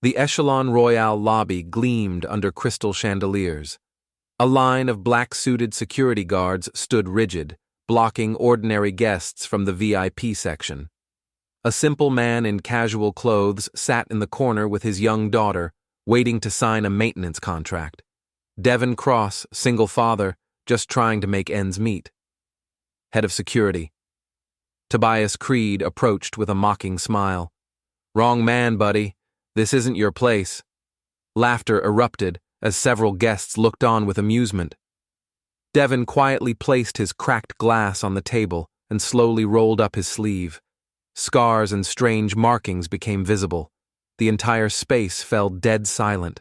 The Echelon Royale lobby gleamed under crystal chandeliers. A line of black-suited security guards stood rigid, blocking ordinary guests from the VIP section. A simple man in casual clothes sat in the corner with his young daughter, waiting to sign a maintenance contract. Devon Cross, single father, just trying to make ends meet. Head of security. Tobias Creed approached with a mocking smile. "Wrong man, buddy. This isn't your place." Laughter erupted as several guests looked on with amusement. Devon quietly placed his cracked glass on the table and slowly rolled up his sleeve. Scars and strange markings became visible. The entire space fell dead silent.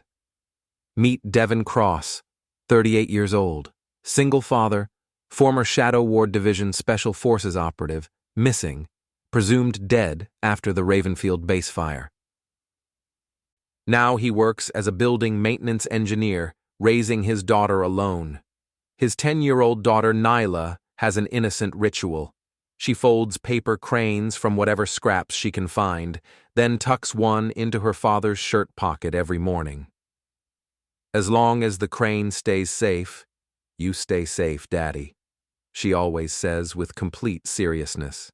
Meet Devon Cross, 38 years old, single father, former Shadow Ward Division Special Forces operative, missing, presumed dead after the Ravenfield base fire. Now he works as a building maintenance engineer, raising his daughter alone. His 10-year-old daughter Nyla has an innocent ritual. She folds paper cranes from whatever scraps she can find, then tucks one into her father's shirt pocket every morning. "As long as the crane stays safe, you stay safe, Daddy," she always says with complete seriousness.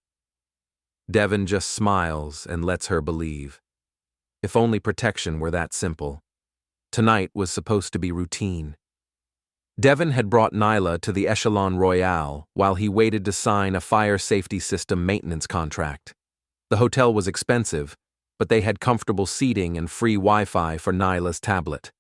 Devon just smiles and lets her believe. If only protection were that simple. Tonight was supposed to be routine. Devon had brought Nyla to the Echelon Royale while he waited to sign a fire safety system maintenance contract. The hotel was expensive, but they had comfortable seating and free Wi-Fi for Nyla's tablet.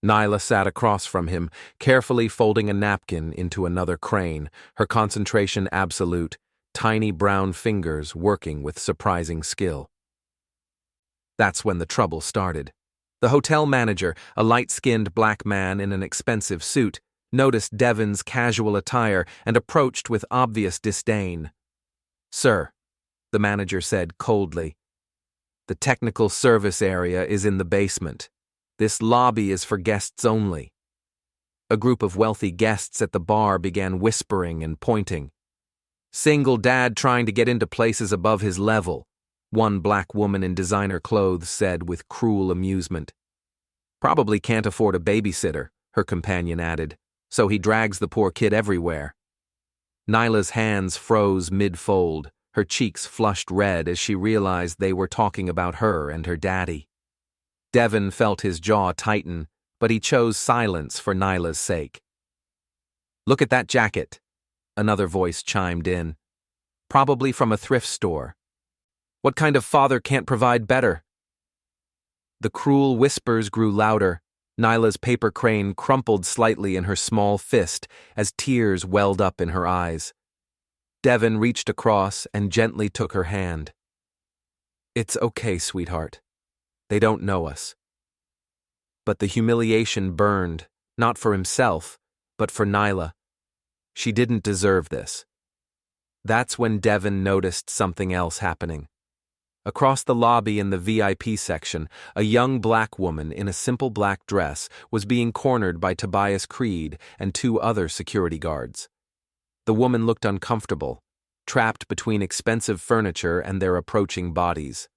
Nyla sat across from him, carefully folding a napkin into another crane, her concentration absolute, tiny brown fingers working with surprising skill. That's when the trouble started. The hotel manager, a light-skinned black man in an expensive suit, noticed Devon's casual attire and approached with obvious disdain. "Sir," the manager said coldly, "the technical service area is in the basement. This lobby is for guests only." A group of wealthy guests at the bar began whispering and pointing. "Single dad trying to get into places above his level," one black woman in designer clothes said with cruel amusement. "Probably can't afford a babysitter," her companion added, "so he drags the poor kid everywhere." Nyla's hands froze mid-fold, her cheeks flushed red as she realized they were talking about her and her daddy. Devon felt his jaw tighten, but he chose silence for Nyla's sake. "Look at that jacket," another voice chimed in. "Probably from a thrift store. What kind of father can't provide better?" The cruel whispers grew louder. Nyla's paper crane crumpled slightly in her small fist as tears welled up in her eyes. Devon reached across and gently took her hand. "It's okay, sweetheart. They don't know us." But the humiliation burned, not for himself, but for Nyla. She didn't deserve this. That's when Devon noticed something else happening. Across the lobby in the VIP section, a young black woman in a simple black dress was being cornered by Tobias Creed and two other security guards. The woman looked uncomfortable, trapped between expensive furniture and their approaching bodies.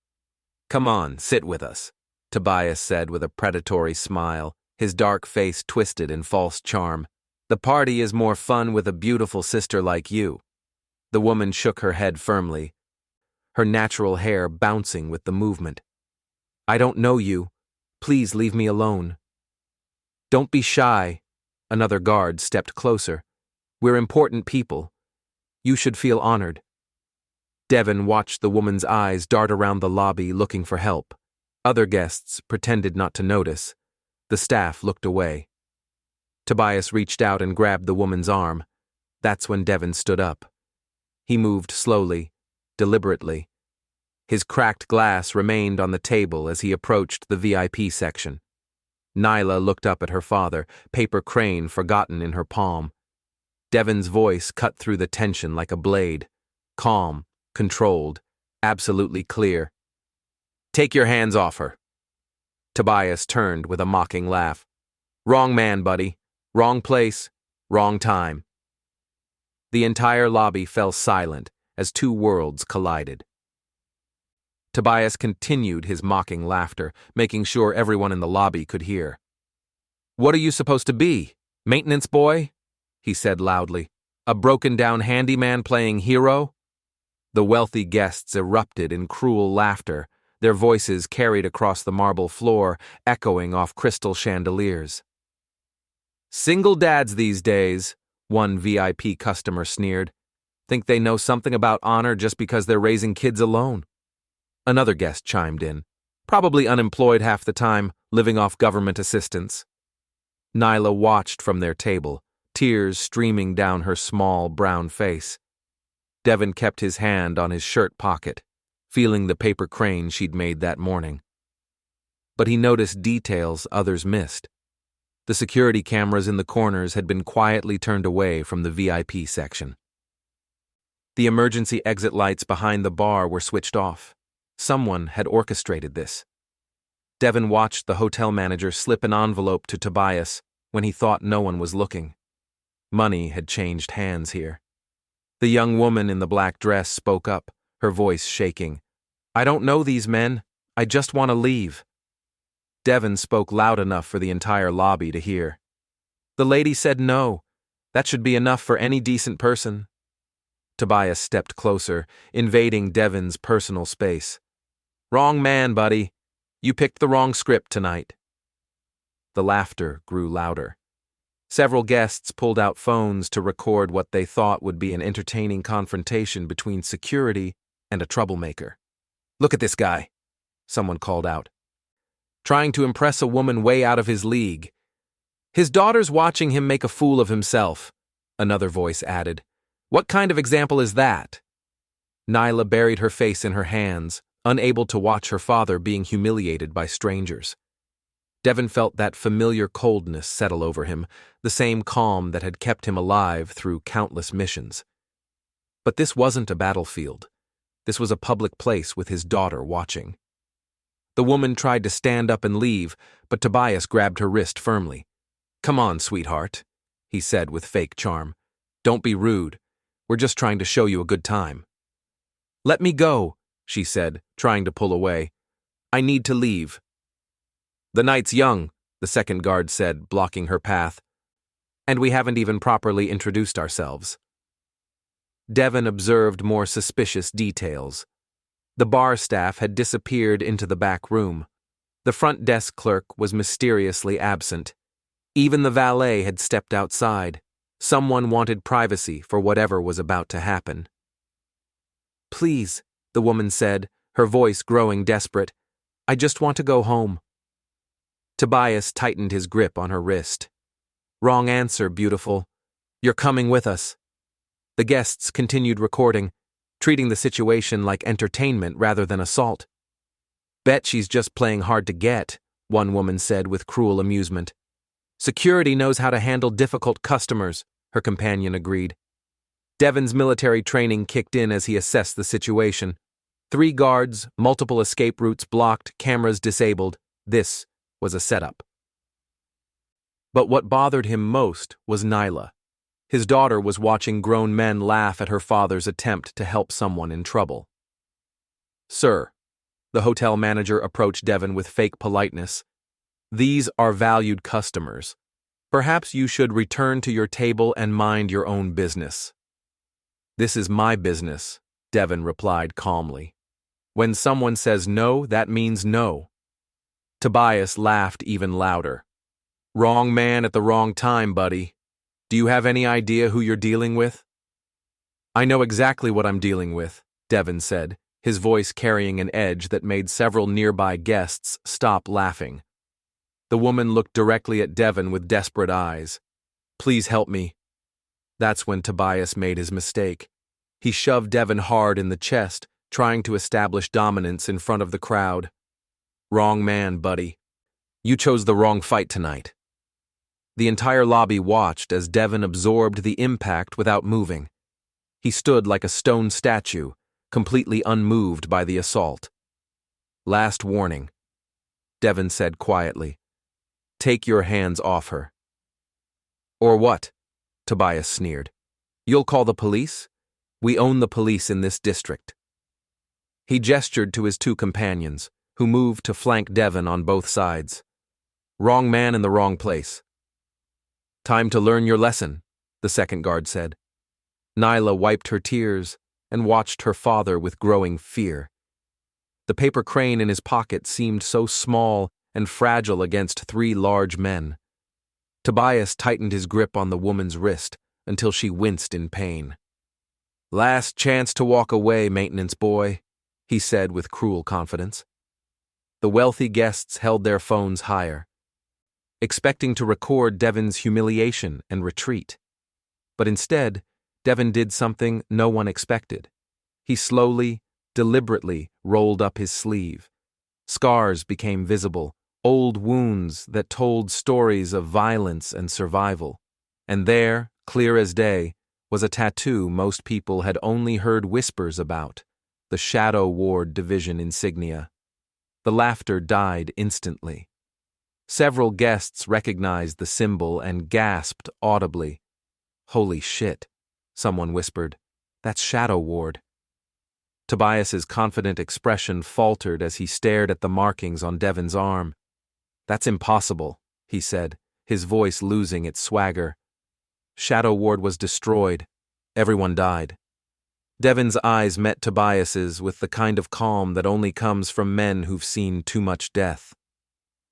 "Come on, sit with us," Tobias said with a predatory smile, his dark face twisted in false charm. "The party is more fun with a beautiful sister like you." The woman shook her head firmly, her natural hair bouncing with the movement. "I don't know you. Please leave me alone." "Don't be shy." Another guard stepped closer. "We're important people. You should feel honored." Devon watched the woman's eyes dart around the lobby looking for help. Other guests pretended not to notice. The staff looked away. Tobias reached out and grabbed the woman's arm. That's when Devon stood up. He moved slowly, deliberately. His cracked glass remained on the table as he approached the VIP section. Nyla looked up at her father, paper crane forgotten in her palm. Devon's voice cut through the tension like a blade. Calm, controlled, absolutely clear. "Take your hands off her." Tobias turned with a mocking laugh. "Wrong man, buddy. Wrong place, wrong time." The entire lobby fell silent as two worlds collided. Tobias continued his mocking laughter, making sure everyone in the lobby could hear. "What are you supposed to be? Maintenance boy?" he said loudly. "A broken-down handyman playing hero?" The wealthy guests erupted in cruel laughter, their voices carried across the marble floor, echoing off crystal chandeliers. "Single dads these days," one VIP customer sneered. "Think they know something about honor just because they're raising kids alone." Another guest chimed in. "Probably unemployed half the time, living off government assistance." Nyla watched from their table, tears streaming down her small, brown face. Devon kept his hand on his shirt pocket, feeling the paper crane she'd made that morning. But he noticed details others missed. The security cameras in the corners had been quietly turned away from the VIP section. The emergency exit lights behind the bar were switched off. Someone had orchestrated this. Devon watched the hotel manager slip an envelope to Tobias when he thought no one was looking. Money had changed hands here. The young woman in the black dress spoke up, her voice shaking. "I don't know these men. I just want to leave." Devon spoke loud enough for the entire lobby to hear. "The lady said no. That should be enough for any decent person." Tobias stepped closer, invading Devon's personal space. "Wrong man, buddy. You picked the wrong script tonight." The laughter grew louder. Several guests pulled out phones to record what they thought would be an entertaining confrontation between security and a troublemaker. "Look at this guy," someone called out. "Trying to impress a woman way out of his league. His daughter's watching him make a fool of himself," another voice added. "What kind of example is that?" Nyla buried her face in her hands, unable to watch her father being humiliated by strangers. Devon felt that familiar coldness settle over him, the same calm that had kept him alive through countless missions. But this wasn't a battlefield. This was a public place with his daughter watching. The woman tried to stand up and leave, but Tobias grabbed her wrist firmly. "Come on, sweetheart," he said with fake charm. "Don't be rude. We're just trying to show you a good time." "Let me go," she said, trying to pull away. "I need to leave." "The night's young," the second guard said, blocking her path. "And we haven't even properly introduced ourselves." Devon observed more suspicious details. The bar staff had disappeared into the back room. The front desk clerk was mysteriously absent. Even the valet had stepped outside. Someone wanted privacy for whatever was about to happen. "Please," the woman said, her voice growing desperate. "I just want to go home." Tobias tightened his grip on her wrist. "Wrong answer, beautiful. You're coming with us." The guests continued recording, treating the situation like entertainment rather than assault. "Bet she's just playing hard to get," one woman said with cruel amusement. "Security knows how to handle difficult customers," her companion agreed. Devon's military training kicked in as he assessed the situation. 3 guards, multiple escape routes blocked, cameras disabled. This was a setup. But what bothered him most was Nyla. His daughter was watching grown men laugh at her father's attempt to help someone in trouble. "Sir," the hotel manager approached Devon with fake politeness, "these are valued customers. Perhaps you should return to your table and mind your own business." "This is my business," Devon replied calmly. "When someone says no, that means no." Tobias laughed even louder. "Wrong man at the wrong time, buddy. Do you have any idea who you're dealing with?" "I know exactly what I'm dealing with," Devon said, his voice carrying an edge that made several nearby guests stop laughing. The woman looked directly at Devon with desperate eyes. "Please help me." That's when Tobias made his mistake. He shoved Devon hard in the chest, trying to establish dominance in front of the crowd. "Wrong man, buddy. You chose the wrong fight tonight." The entire lobby watched as Devon absorbed the impact without moving. He stood like a stone statue, completely unmoved by the assault. "Last warning," Devon said quietly. "Take your hands off her." "Or what?" Tobias sneered. "You'll call the police? We own the police in this district." He gestured to his two companions, who moved to flank Devon on both sides. Wrong man in the wrong place. Time to learn your lesson, the second guard said. Nyla wiped her tears and watched her father with growing fear. The paper crane in his pocket seemed so small and fragile against three large men. Tobias tightened his grip on the woman's wrist until she winced in pain. Last chance to walk away, maintenance boy, he said with cruel confidence. The wealthy guests held their phones higher, expecting to record Devon's humiliation and retreat. But instead, Devon did something no one expected. He slowly, deliberately rolled up his sleeve. Scars became visible, old wounds that told stories of violence and survival. And there, clear as day, was a tattoo most people had only heard whispers about, the Shadow Ward Division insignia. The laughter died instantly. Several guests recognized the symbol and gasped audibly. Holy shit, someone whispered. That's Shadow Ward. Tobias's confident expression faltered as he stared at the markings on Devon's arm. That's impossible, he said, his voice losing its swagger. Shadow Ward was destroyed. Everyone died. Devon's eyes met Tobias's with the kind of calm that only comes from men who've seen too much death.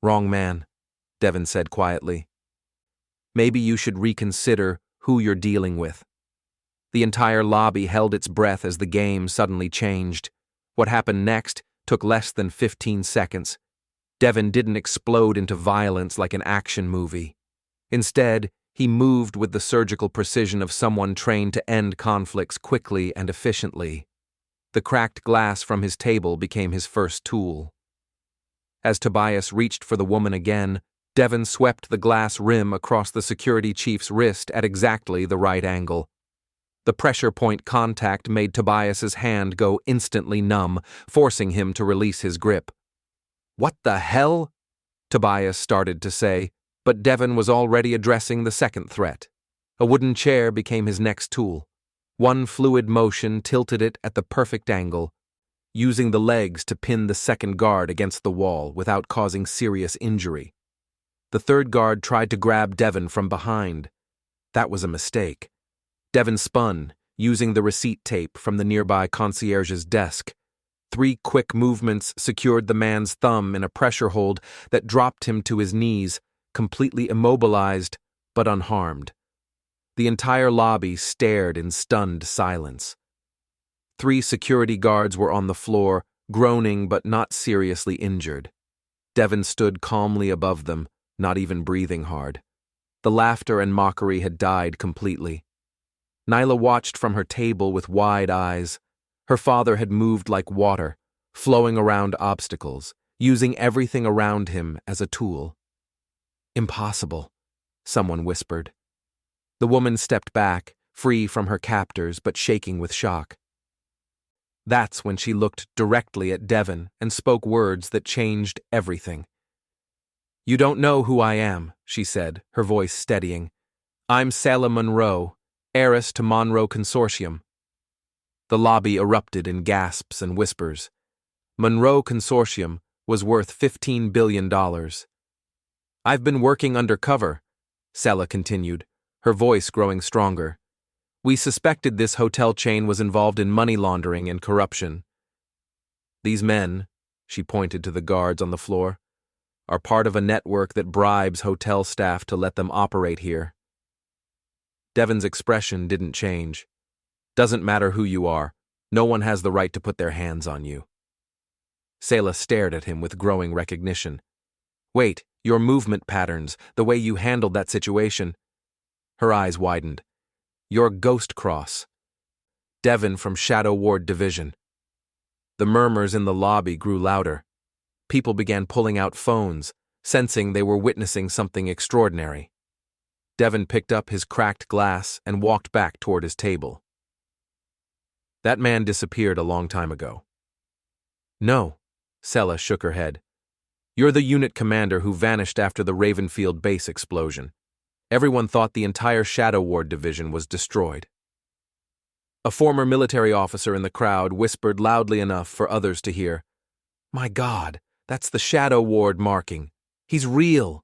Wrong man, Devon said quietly. Maybe you should reconsider who you're dealing with. The entire lobby held its breath as the game suddenly changed. What happened next took less than 15 seconds. Devon didn't explode into violence like an action movie. Instead, he moved with the surgical precision of someone trained to end conflicts quickly and efficiently. The cracked glass from his table became his first tool. As Tobias reached for the woman again, Devon swept the glass rim across the security chief's wrist at exactly the right angle. The pressure point contact made Tobias's hand go instantly numb, forcing him to release his grip. What the hell? Tobias started to say, but Devon was already addressing the second threat. A wooden chair became his next tool. One fluid motion tilted it at the perfect angle, using the legs to pin the second guard against the wall without causing serious injury. The third guard tried to grab Devon from behind. That was a mistake. Devon spun, using the receipt tape from the nearby concierge's desk. 3 quick movements secured the man's thumb in a pressure hold that dropped him to his knees, completely immobilized but unharmed. The entire lobby stared in stunned silence. 3 security guards were on the floor, groaning but not seriously injured. Devon stood calmly above them, not even breathing hard. The laughter and mockery had died completely. Nyla watched from her table with wide eyes. Her father had moved like water, flowing around obstacles, using everything around him as a tool. Impossible, someone whispered. The woman stepped back, free from her captors but shaking with shock. That's when she looked directly at Devon and spoke words that changed everything. You don't know who I am, she said, her voice steadying. I'm Selah Monroe, heiress to Monroe Consortium. The lobby erupted in gasps and whispers. Monroe Consortium was worth $15 billion. I've been working undercover, Selah continued, her voice growing stronger. We suspected this hotel chain was involved in money laundering and corruption. These men, she pointed to the guards on the floor, are part of a network that bribes hotel staff to let them operate here. Devon's expression didn't change. Doesn't matter who you are, no one has the right to put their hands on you. Selah stared at him with growing recognition. Wait, your movement patterns, the way you handled that situation. Her eyes widened. You're Ghost Cross. Devon from Shadow Ward Division. The murmurs in the lobby grew louder. People began pulling out phones, sensing they were witnessing something extraordinary. Devon picked up his cracked glass and walked back toward his table. That man disappeared a long time ago. No, Selah shook her head. You're the unit commander who vanished after the Ravenfield base explosion. Everyone thought the entire Shadow Ward division was destroyed. A former military officer in the crowd whispered loudly enough for others to hear. "My God, that's the Shadow Ward marking. He's real."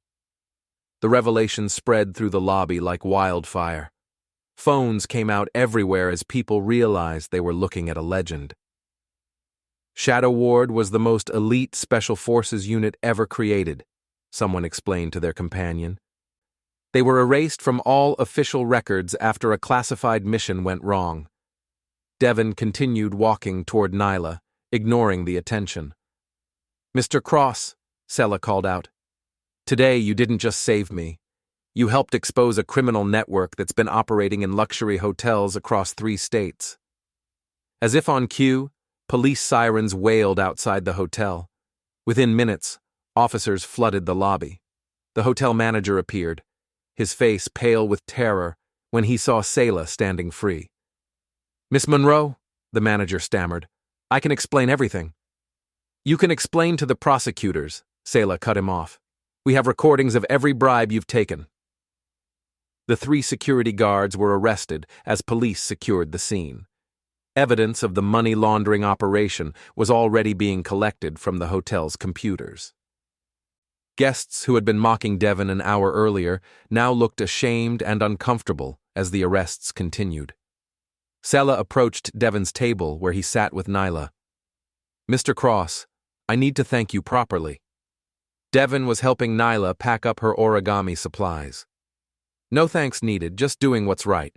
The revelation spread through the lobby like wildfire. Phones came out everywhere as people realized they were looking at a legend. Shadow Ward was the most elite special forces unit ever created, someone explained to their companion. They were erased from all official records after a classified mission went wrong. Devon continued walking toward Nyla, ignoring the attention. "Mr. Cross," Sela called out. "Today you didn't just save me. You helped expose a criminal network that's been operating in luxury hotels across 3 states." As if on cue, police sirens wailed outside the hotel. Within minutes, officers flooded the lobby. The hotel manager appeared, his face pale with terror when he saw Sela standing free. "Miss Monroe," the manager stammered, "I can explain everything." "You can explain to the prosecutors," Sela cut him off. "We have recordings of every bribe you've taken." The 3 security guards were arrested as police secured the scene. Evidence of the money laundering operation was already being collected from the hotel's computers. Guests who had been mocking Devon an hour earlier now looked ashamed and uncomfortable as the arrests continued. Sela approached Devon's table where he sat with Nyla. "Mr. Cross, I need to thank you properly." Devon was helping Nyla pack up her origami supplies. "No thanks needed, just doing what's right."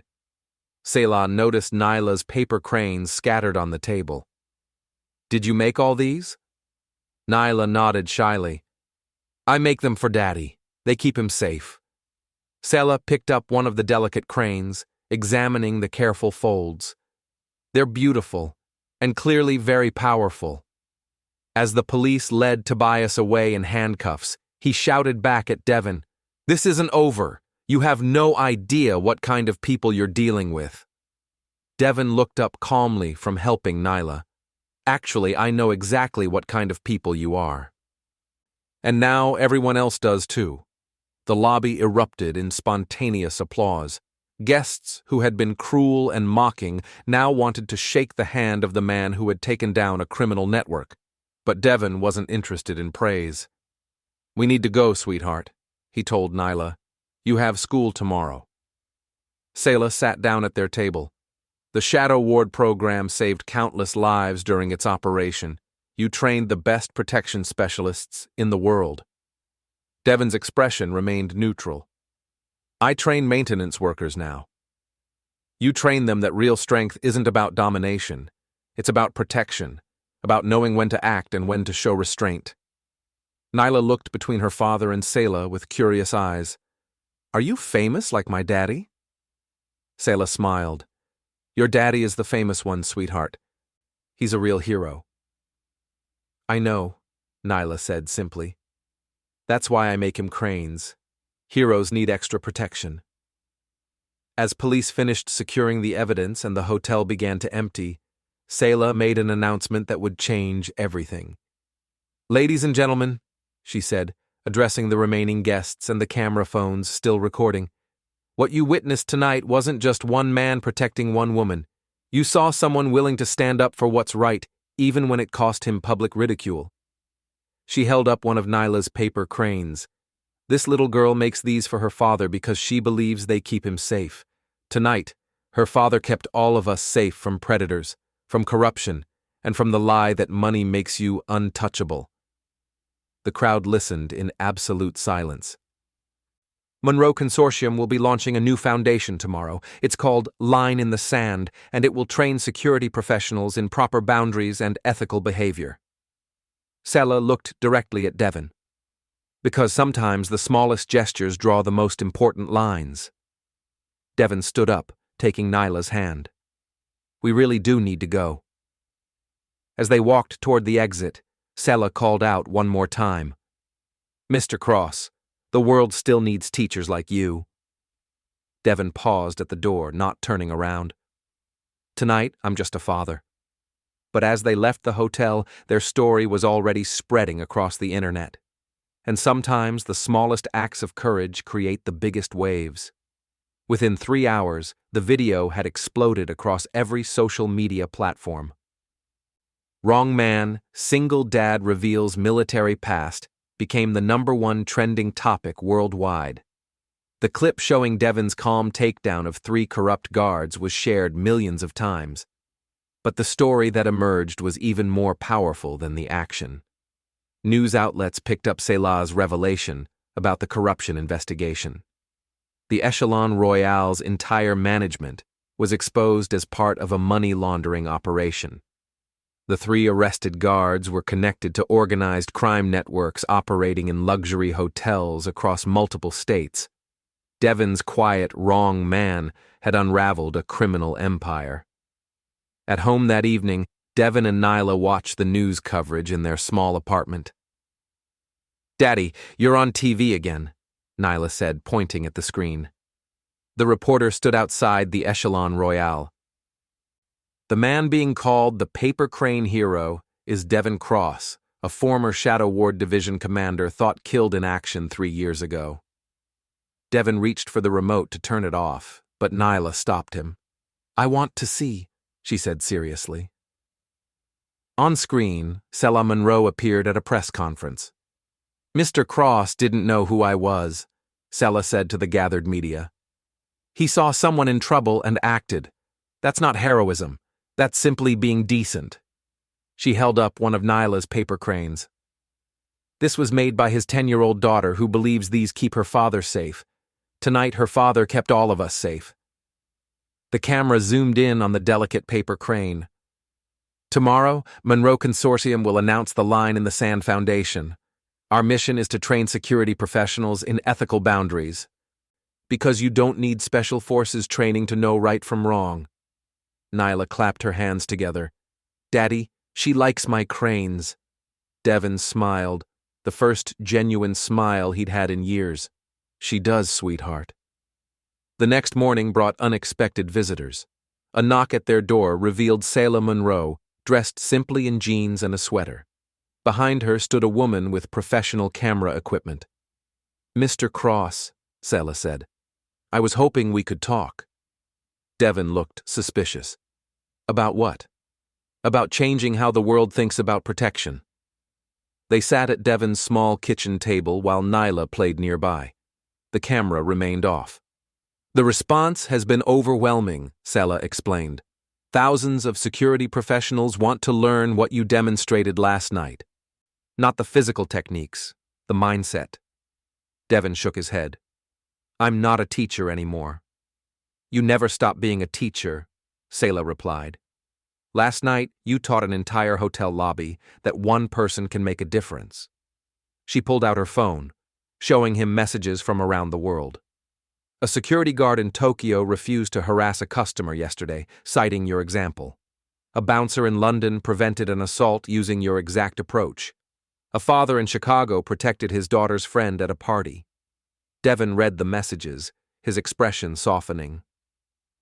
Sela noticed Nyla's paper cranes scattered on the table. "Did you make all these?" Nyla nodded shyly. "I make them for Daddy. They keep him safe." Sela picked up one of the delicate cranes, examining the careful folds. "They're beautiful, and clearly very powerful." As the police led Tobias away in handcuffs, he shouted back at Devon, "This isn't over. You have no idea what kind of people you're dealing with." Devon looked up calmly from helping Nyla. "Actually, I know exactly what kind of people you are." And now everyone else does too. The lobby erupted in spontaneous applause. Guests who had been cruel and mocking now wanted to shake the hand of the man who had taken down a criminal network. But Devon wasn't interested in praise. "We need to go, sweetheart," he told Nyla. "You have school tomorrow." Sela sat down at their table. "The Shadow Ward program saved countless lives during its operation. You trained the best protection specialists in the world." Devon's expression remained neutral. "I train maintenance workers now." "You train them that real strength isn't about domination. It's about protection, about knowing when to act and when to show restraint." Nyla looked between her father and Sela with curious eyes. "Are you famous like my daddy?" Sela smiled. "Your daddy is the famous one, sweetheart. He's a real hero." "I know," Nyla said simply. "That's why I make him cranes. Heroes need extra protection." As police finished securing the evidence and the hotel began to empty, Sela made an announcement that would change everything. "Ladies and gentlemen," she said, addressing the remaining guests and the camera phones still recording, "what you witnessed tonight wasn't just one man protecting one woman. You saw someone willing to stand up for what's right, even when it cost him public ridicule." She held up one of Nyla's paper cranes. "This little girl makes these for her father because she believes they keep him safe. Tonight, her father kept all of us safe from predators, from corruption, and from the lie that money makes you untouchable." The crowd listened in absolute silence. "Monroe Consortium will be launching a new foundation tomorrow. It's called Line in the Sand, and it will train security professionals in proper boundaries and ethical behavior." Sela looked directly at Devon. "Because sometimes the smallest gestures draw the most important lines." Devon stood up, taking Nyla's hand. "We really do need to go." As they walked toward the exit, Sela called out one more time, "Mr. Cross, the world still needs teachers like you." Devon paused at the door, not turning around. "Tonight, I'm just a father." But as they left the hotel, their story was already spreading across the internet. And sometimes the smallest acts of courage create the biggest waves. Within 3 hours, the video had exploded across every social media platform. Wrong man, single dad reveals military past became the #1 trending topic worldwide. The clip showing Devon's calm takedown of 3 corrupt guards was shared millions of times. But the story that emerged was even more powerful than the action. News outlets picked up Selah's revelation about the corruption investigation. The Echelon Royale's entire management was exposed as part of a money laundering operation. The 3 arrested guards were connected to organized crime networks operating in luxury hotels across multiple states. Devon's quiet, wrong man had unraveled a criminal empire. At home that evening, Devon and Nyla watched the news coverage in their small apartment. "Daddy, you're on TV again," Nyla said, pointing at the screen. The reporter stood outside the Echelon Royale. "The man being called the paper crane hero is Devon Cross, a former Shadow Ward Division commander thought killed in action 3 years ago." Devon reached for the remote to turn it off, but Nyla stopped him. "I want to see," she said seriously. On screen, Selah Monroe appeared at a press conference. "Mr. Cross didn't know who I was," Selah said to the gathered media. "He saw someone in trouble and acted. That's not heroism. That's simply being decent." She held up one of Nyla's paper cranes. "This was made by his 10-year-old daughter who believes these keep her father safe. Tonight her father kept all of us safe." The camera zoomed in on the delicate paper crane. "Tomorrow, Monroe Consortium will announce the line in the sand foundation. Our mission is to train security professionals in ethical boundaries. Because you don't need special forces training to know right from wrong." Nyla clapped her hands together. "Daddy, she likes my cranes." Devon smiled, the first genuine smile he'd had in years. "She does, sweetheart." The next morning brought unexpected visitors. A knock at their door revealed Selah Monroe, dressed simply in jeans and a sweater. Behind her stood a woman with professional camera equipment. "Mr. Cross," Selah said, "I was hoping we could talk." Devon looked suspicious. "About what?" "About changing how the world thinks about protection." They sat at Devon's small kitchen table while Nyla played nearby. The camera remained off. "The response has been overwhelming," Selah explained. "Thousands of security professionals want to learn what you demonstrated last night. Not the physical techniques, the mindset." Devon shook his head. "I'm not a teacher anymore." "You never stop being a teacher," Selah replied. "Last night, you taught an entire hotel lobby that one person can make a difference." She pulled out her phone, showing him messages from around the world. "A security guard in Tokyo refused to harass a customer yesterday, citing your example. A bouncer in London prevented an assault using your exact approach. A father in Chicago protected his daughter's friend at a party." Devon read the messages, his expression softening.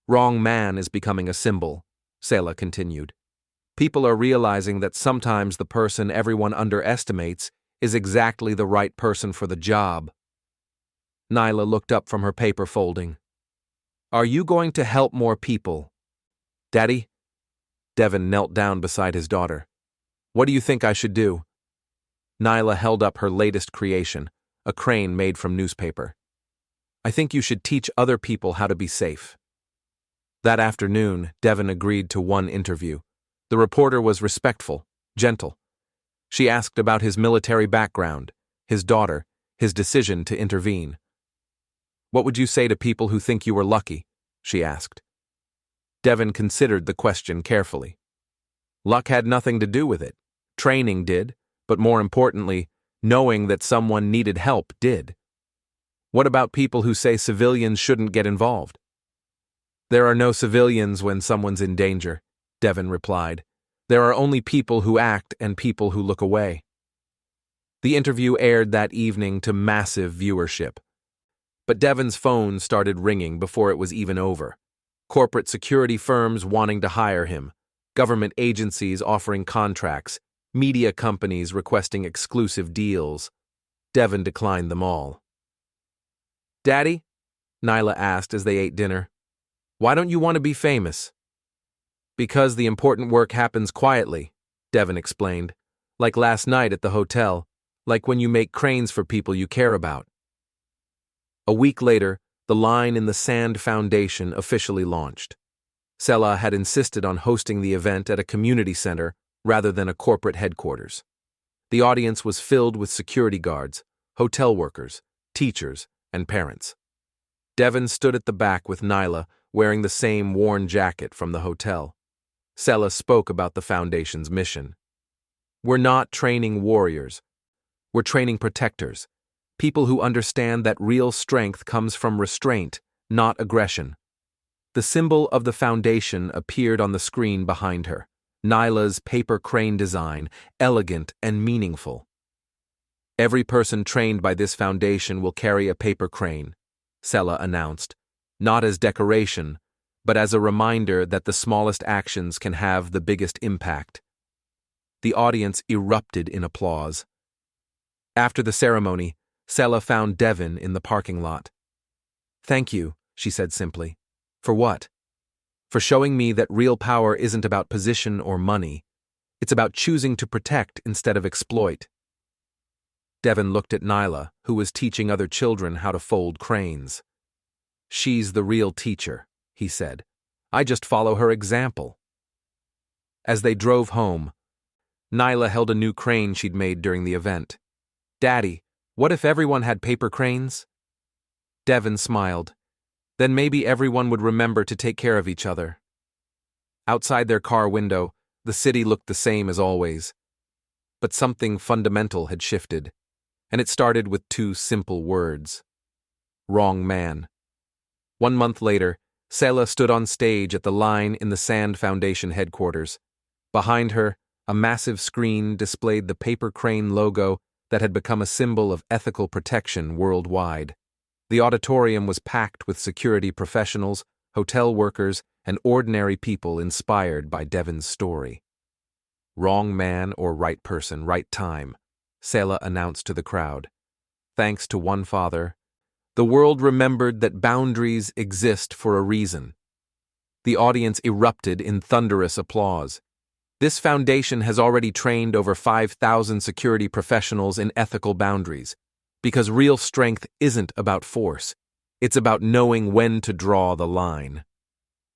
"Wrong man is becoming a symbol," Selah continued. "People are realizing that sometimes the person everyone underestimates is exactly the right person for the job." Nyla looked up from her paper folding. "Are you going to help more people?" "Daddy?" Devon knelt down beside his daughter. "What do you think I should do?" Nyla held up her latest creation, a crane made from newspaper. "I think you should teach other people how to be safe." That afternoon, Devon agreed to one interview. The reporter was respectful, gentle. She asked about his military background, his daughter, his decision to intervene. "What would you say to people who think you were lucky?" she asked. Devon considered the question carefully. Luck had nothing to do with it. Training did, but more importantly, knowing that someone needed help did. "What about people who say civilians shouldn't get involved?" "There are no civilians when someone's in danger," Devon replied. "There are only people who act and people who look away." The interview aired that evening to massive viewership. But Devon's phone started ringing before it was even over. Corporate security firms wanting to hire him, government agencies offering contracts, media companies requesting exclusive deals. Devon declined them all. "Daddy?" Nyla asked as they ate dinner. Why don't you want to be famous? Because the important work happens quietly, Devon explained. Like last night at the hotel, like when you make cranes for people you care about. A week later, the line in the Sand Foundation officially launched. Sela had insisted on hosting the event at a community center rather than a corporate headquarters. The audience was filled with security guards, hotel workers, teachers, and parents. Devon stood at the back with Nyla, wearing the same worn jacket from the hotel. Sela spoke about the Foundation's mission. We're not training warriors. We're training protectors, people who understand that real strength comes from restraint, not aggression. The symbol of the Foundation appeared on the screen behind her, Nyla's paper crane design, elegant and meaningful. Every person trained by this foundation will carry a paper crane, Sela announced, not as decoration, but as a reminder that the smallest actions can have the biggest impact. The audience erupted in applause. After the ceremony, Sela found Devon in the parking lot. Thank you, she said simply. For what? For showing me that real power isn't about position or money. It's about choosing to protect instead of exploit. Devon looked at Nyla, who was teaching other children how to fold cranes. She's the real teacher, he said. I just follow her example. As they drove home, Nyla held a new crane she'd made during the event. Daddy, what if everyone had paper cranes? Devon smiled. Then maybe everyone would remember to take care of each other. Outside their car window, the city looked the same as always. But something fundamental had shifted, and it started with two simple words. Wrong man. 1 month later, Sela stood on stage at the line in the Sand Foundation headquarters. Behind her, a massive screen displayed the paper crane logo that had become a symbol of ethical protection worldwide. The auditorium was packed with security professionals, hotel workers, and ordinary people inspired by Devon's story. Wrong man or right person, right time, Sela announced to the crowd. Thanks to one father, the world remembered that boundaries exist for a reason. The audience erupted in thunderous applause. This foundation has already trained over 5,000 security professionals in ethical boundaries, because real strength isn't about force. It's about knowing when to draw the line.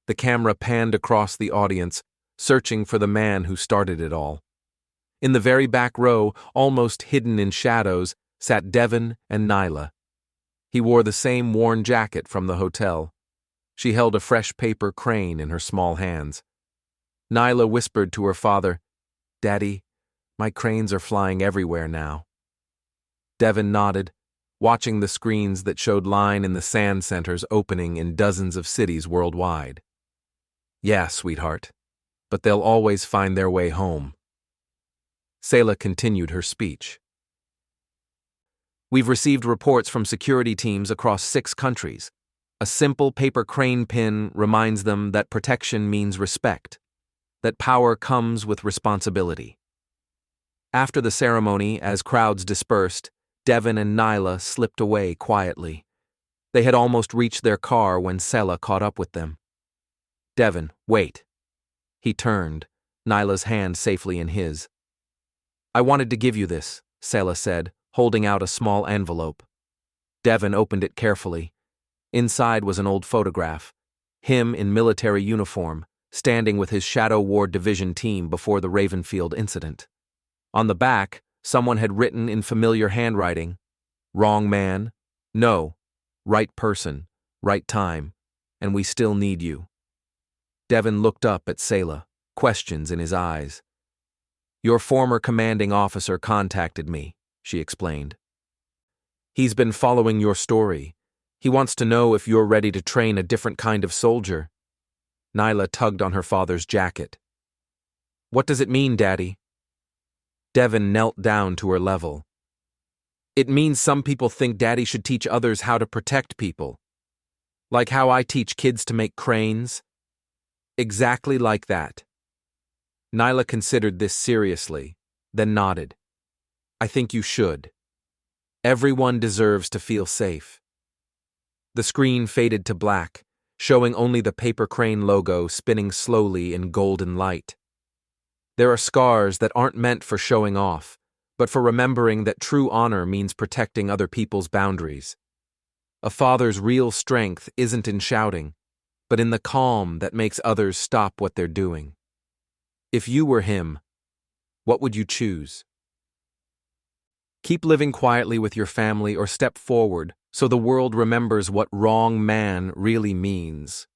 The camera panned across the audience, searching for the man who started it all. In the very back row, almost hidden in shadows, sat Devon and Nyla. He wore the same worn jacket from the hotel. She held a fresh paper crane in her small hands. Nyla whispered to her father, Daddy, my cranes are flying everywhere now. Devon nodded, watching the screens that showed line in the sand centers opening in dozens of cities worldwide. Yeah, sweetheart, but they'll always find their way home. Sela continued her speech. We've received reports from security teams across 6 countries. A simple paper crane pin reminds them that protection means respect, that power comes with responsibility. After the ceremony, as crowds dispersed, Devon and Nyla slipped away quietly. They had almost reached their car when Sela caught up with them. Devon, wait. He turned, Nyla's hand safely in his. I wanted to give you this, Sela said, holding out a small envelope. Devon opened it carefully. Inside was an old photograph, him in military uniform, standing with his Shadow War Division team before the Ravenfield incident. On the back, someone had written in familiar handwriting, Wrong man, no, right person, right time, and we still need you. Devon looked up at Sela, questions in his eyes. Your former commanding officer contacted me, she explained. He's been following your story. He wants to know if you're ready to train a different kind of soldier. Nyla tugged on her father's jacket. What does it mean, Daddy? Devon knelt down to her level. It means some people think Daddy should teach others how to protect people. Like how I teach kids to make cranes. Exactly like that. Nyla considered this seriously, then nodded. I think you should. Everyone deserves to feel safe. The screen faded to black, showing only the paper crane logo spinning slowly in golden light. There are scars that aren't meant for showing off, but for remembering that true honor means protecting other people's boundaries. A father's real strength isn't in shouting, but in the calm that makes others stop what they're doing. If you were him, what would you choose? Keep living quietly with your family or step forward so the world remembers what wrong man really means.